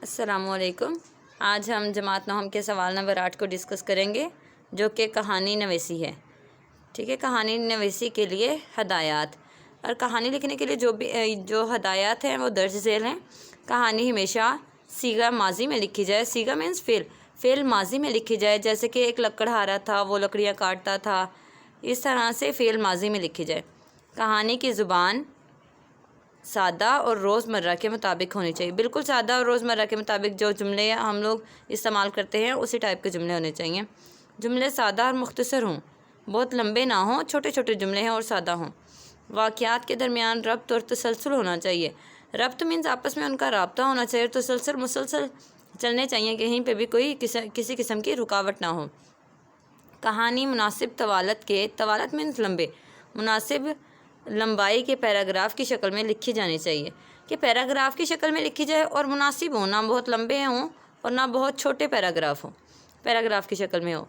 السلام علیکم۔ آج ہم جماعت نہم کے سوال نمبر 8 کو ڈسکس کریں گے، جو کہ کہانی نویسی ہے۔ ٹھیک ہے، کہانی نویسی کے لیے ہدایات، اور کہانی لکھنے کے لیے جو ہدایات ہیں وہ درج ذیل ہیں۔ کہانی ہمیشہ صیغہ ماضی میں لکھی جائے۔ صیغہ مینس فعل ماضی میں لکھی جائے، جیسے کہ ایک لکڑہارا تھا، وہ لکڑیاں کاٹتا تھا، اس طرح سے فعل ماضی میں لکھی جائے۔ کہانی کی زبان سادہ اور روزمرہ کے مطابق ہونی چاہیے، بالکل سادہ اور روزمرہ کے مطابق جو جملے ہم لوگ استعمال کرتے ہیں اسی ٹائپ کے جملے ہونے چاہیے۔ جملے سادہ اور مختصر ہوں، بہت لمبے نہ ہوں، چھوٹے چھوٹے جملے ہیں اور سادہ ہوں۔ واقعات کے درمیان ربط اور تسلسل ہونا چاہیے۔ ربط مینس آپس میں ان کا رابطہ ہونا چاہیے، اور تسلسل مسلسل چلنے چاہیے، کہیں پہ بھی کوئی کسی قسم کی رکاوٹ نہ ہو۔ کہانی مناسب طوالت مینس لمبے، مناسب لمبائی کے پیراگراف کی شکل میں لکھی جانی چاہیے، کہ پیراگراف کی شکل میں لکھی جائے اور مناسب ہوں، نہ بہت لمبے ہوں اور نہ بہت چھوٹے پیراگراف ہوں، پیراگراف کی شکل میں ہو۔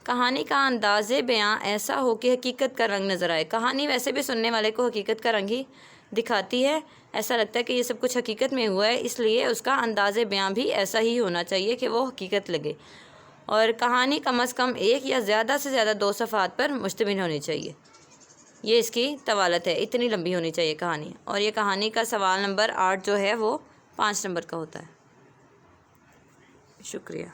کہانی کا انداز بیاں ایسا ہو کہ حقیقت کا رنگ نظر آئے۔ کہانی ویسے بھی سننے والے کو حقیقت کا رنگ ہی دکھاتی ہے، ایسا لگتا ہے کہ یہ سب کچھ حقیقت میں ہوا ہے، اس لیے اس کا انداز بیاں بھی ایسا ہی ہونا چاہیے کہ وہ حقیقت لگے۔ اور کہانی کم از کم 1 یا زیادہ سے زیادہ 2 صفحات پر مشتمل ہونی چاہیے۔ یہ اس کی طوالت ہے، اتنی لمبی ہونی چاہیے کہانی۔ اور یہ کہانی کا سوال نمبر 8 جو ہے وہ 5 نمبر کا ہوتا ہے۔ شکریہ۔